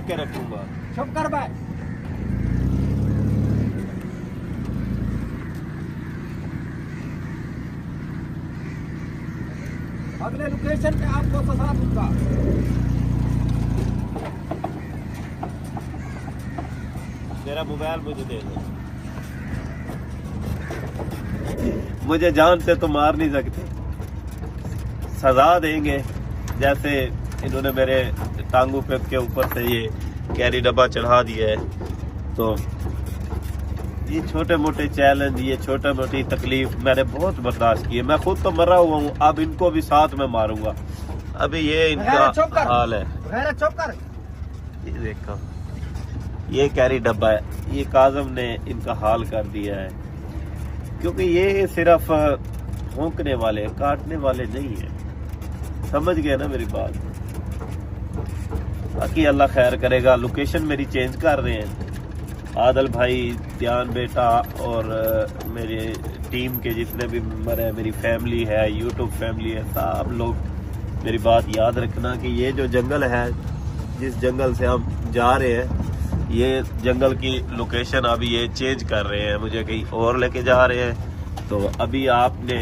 के रखूंगा। चुप कर भाई। अगले लोकेशन पे आपको फंसा दूंगा। मेरा मोबाइल मुझे दे दो। मुझे जान से तो मार नहीं सकते, सजा देंगे। जैसे इन्होंने मेरे टांगों पे के ऊपर से ये कैरी डब्बा चढ़ा दिया है। तो ये छोटे मोटे चैलेंज, ये छोटे मोटी तकलीफ मैंने बहुत बर्दाश्त की है। मैं खुद तो मरा हुआ हूँ, अब इनको भी साथ में मारूंगा। अभी ये इनका हाल है। ये देखो, ये कैरी डब्बा है, ये काजम ने इनका हाल कर दिया है। क्योंकि ये सिर्फ भौंकने वाले, काटने वाले नहीं है। समझ गए ना मेरी बात? बाकी अल्लाह खैर करेगा। लोकेशन मेरी चेंज कर रहे हैं आदल भाई, ध्यान बेटा और मेरे टीम के जितने भी मेंबर हैं, मेरी फैमिली है, यूट्यूब फैमिली है, सब लोग मेरी बात याद रखना कि ये जो जंगल है, जिस जंगल से हम जा रहे हैं, ये जंगल की लोकेशन अभी ये चेंज कर रहे हैं, मुझे कहीं और लेके जा रहे हैं। तो अभी आपने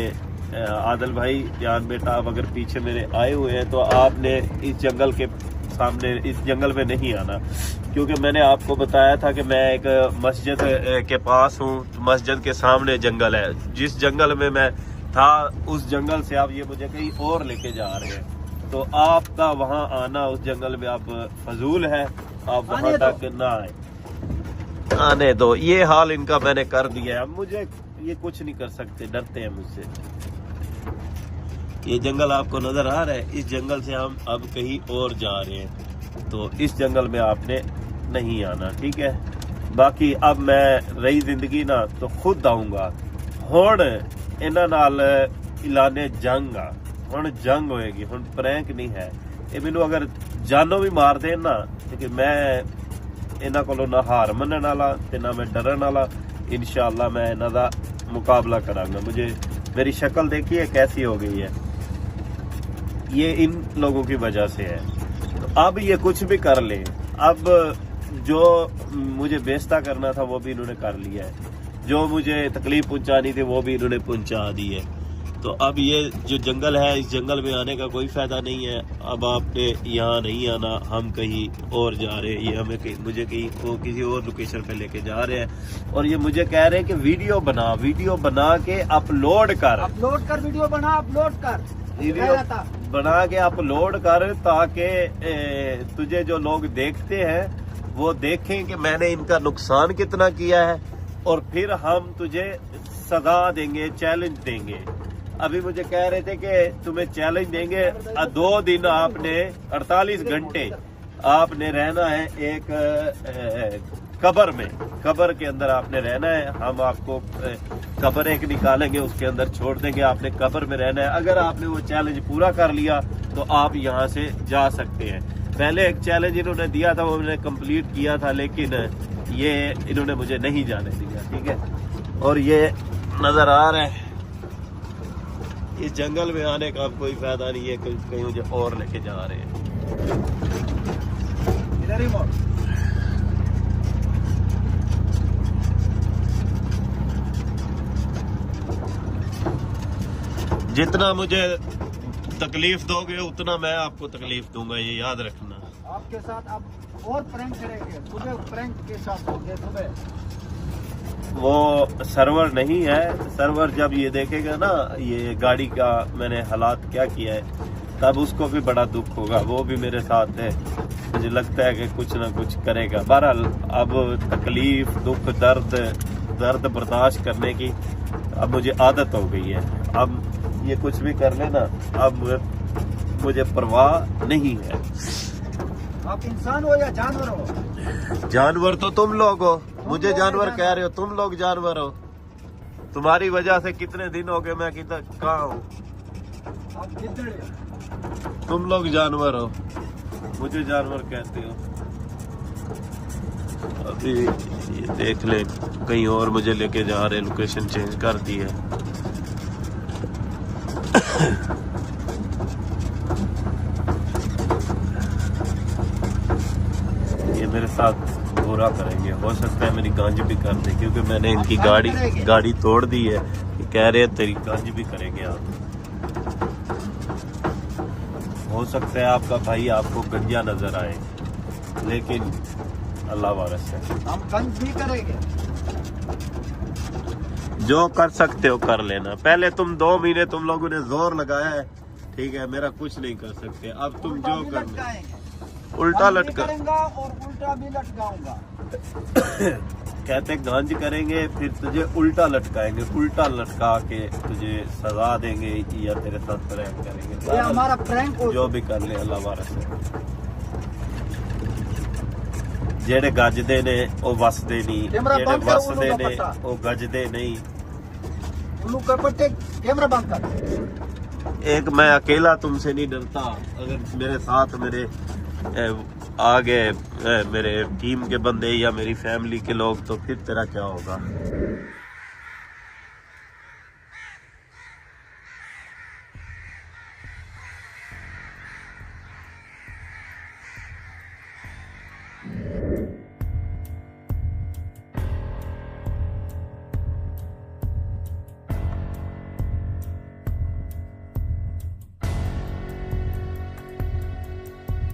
आदल भाई, ध्यान बेटा, आप अगर पीछे मेरे आए हुए हैं तो आपने इस जंगल के सामने, इस जंगल में नहीं आना। क्योंकि मैंने आपको बताया था कि मैं एक मस्जिद के पास हूँ, मस्जिद के सामने जंगल है। जिस जंगल में मैं था उस जंगल से आप ये मुझे कहीं और लेके जा रहे हैं। तो आपका वहाँ आना उस जंगल में आप फजूल है, आप वहाँ तक ना आए। आने दो। ये हाल इनका मैंने कर दिया है। अब मुझे ये कुछ नहीं कर सकते, डरते हैं मुझसे। ये जंगल आपको नजर आ रहा है, इस जंगल से हम अब कहीं और जा रहे हैं। तो इस जंगल में आपने नहीं आना, ठीक है? बाकी अब मैं रही जिंदगी ना तो खुद आऊंगा। हुण इन्हां नाल इलाने जंग आ, हुण जंग होएगी, हुण प्रैंक नहीं है। ये मैनू अगर जानों भी मार देन ना, क्योंकि मैं इन्हां कोलों ना हार मनण वाला ते ना मैं डरन वाला। इंशाअल्लाह मैं इन्हां दा मुकाबला करांगा। मुझे मेरी शक्ल देखिए कैसी हो गई है, ये इन लोगों की वजह से है। तो अब ये कुछ भी कर ले, अब जो मुझे बेइज्जती करना था वो भी इन्होंने कर लिया है, जो मुझे तकलीफ पहुंचानी थी वो भी इन्होंने पहुंचा दी है। तो अब ये जो जंगल है, इस जंगल में आने का कोई फायदा नहीं है। अब आपने यहाँ नहीं आना, हम कहीं और जा रहे हैं। ये हमें मुझे कहीं वो किसी और लोकेशन पे लेके जा रहे हैं। और ये मुझे कह रहे हैं कि वीडियो बना के अपलोड कर, वीडियो बना, अपलोड कर, वीडियो बना के अपलोड कर, ताकि तुझे जो लोग देखते हैं वो देखें कि मैंने इनका नुकसान कितना किया है, और फिर हम तुझे सजा देंगे, चैलेंज देंगे। अभी मुझे कह रहे थे कि तुम्हें चैलेंज देंगे, 2 दिन आपने 48 घंटे आपने रहना है एक कब्र में, कब्र के अंदर आपने रहना है। हम आपको कब्र एक निकालेंगे, उसके अंदर छोड़ देंगे, आपने कब्र में रहना है। अगर आपने वो चैलेंज पूरा कर लिया तो आप यहाँ से जा सकते हैं। पहले एक चैलेंज इन्होंने दिया था, वो मैंने कंप्लीट किया था, लेकिन ये इन्होंने मुझे नहीं जाने दिया, ठीक है? और ये नजर आ रहा है, इस जंगल में आने का अब कोई फायदा नहीं है, कहीं मुझे और लेके जा रहे हैं। इधर ही मोड़। जितना मुझे तकलीफ दोगे उतना मैं आपको तकलीफ दूंगा, ये याद रखना। आपके साथ अब और प्रैंक करेंगे, सुबह प्रैंक के साथ होंगे। सुबह वो सर्वर नहीं है, सर्वर जब ये देखेगा ना ये गाड़ी का मैंने हालात क्या किया है, तब उसको भी बड़ा दुख होगा। वो भी मेरे साथ है, मुझे लगता है कि कुछ ना कुछ करेगा। बहरहाल अब तकलीफ, दुख, दर्द बर्दाश्त करने की अब मुझे आदत हो गई है। अब ये कुछ भी कर लेना, अब मुझे परवाह नहीं है। आप इंसान हो या जानवर हो? जानवर तो तुम लोग हो, मुझे जानवर कह रहे हो, तुम लोग जानवर हो। तुम्हारी वजह से कितने दिन हो गए मैं किधर कहाँ हूँ। आप किधर हो? तुम लोग जानवर हो, मुझे जानवर कहते हो। अभी ये देख ले, कहीं और मुझे लेके जा रहे, लोकेशन चेंज कर दी है। ये मेरे साथ बुरा करेंगे, हो सकता है मेरी गांज भी कर दे, क्योंकि मैंने इनकी गाड़ी तोड़ दी है। ये कह रहे हैं तेरी गांज भी करेंगे आप। हो सकता है आपका भाई आपको गंजा नजर आए, लेकिन अल्लाह वारस है। हम गंज भी करेंगे। जो कर सकते हो कर लेना। पहले तुम 2 महीने तुम लोगों ने जोर लगाया है, ठीक है, मेरा कुछ नहीं कर सकते। अब तुम जो करना उल्टा लटका और उल्टा भी लटकाऊंगा। कहते गांज करेंगे फिर तुझे उल्टा लटकाएंगे, उल्टा लटका के तुझे सजा देंगे या तेरे साथ प्रैंक करेंगे। ये हमारा प्रैंक हो। जो भी कर ले अल्लाह वारस है। जेड़े गजदे ने वो वसदे नहीं, जेड़े वसदे ने वो गजदे नहीं। उल्लू का पट्टे कैमरा बंद कर। एक मैं अकेला तुमसे नहीं डरता, अगर मेरे साथ मेरे आगे मेरे टीम के बंदे या मेरी फैमिली के लोग, तो फिर तेरा क्या होगा।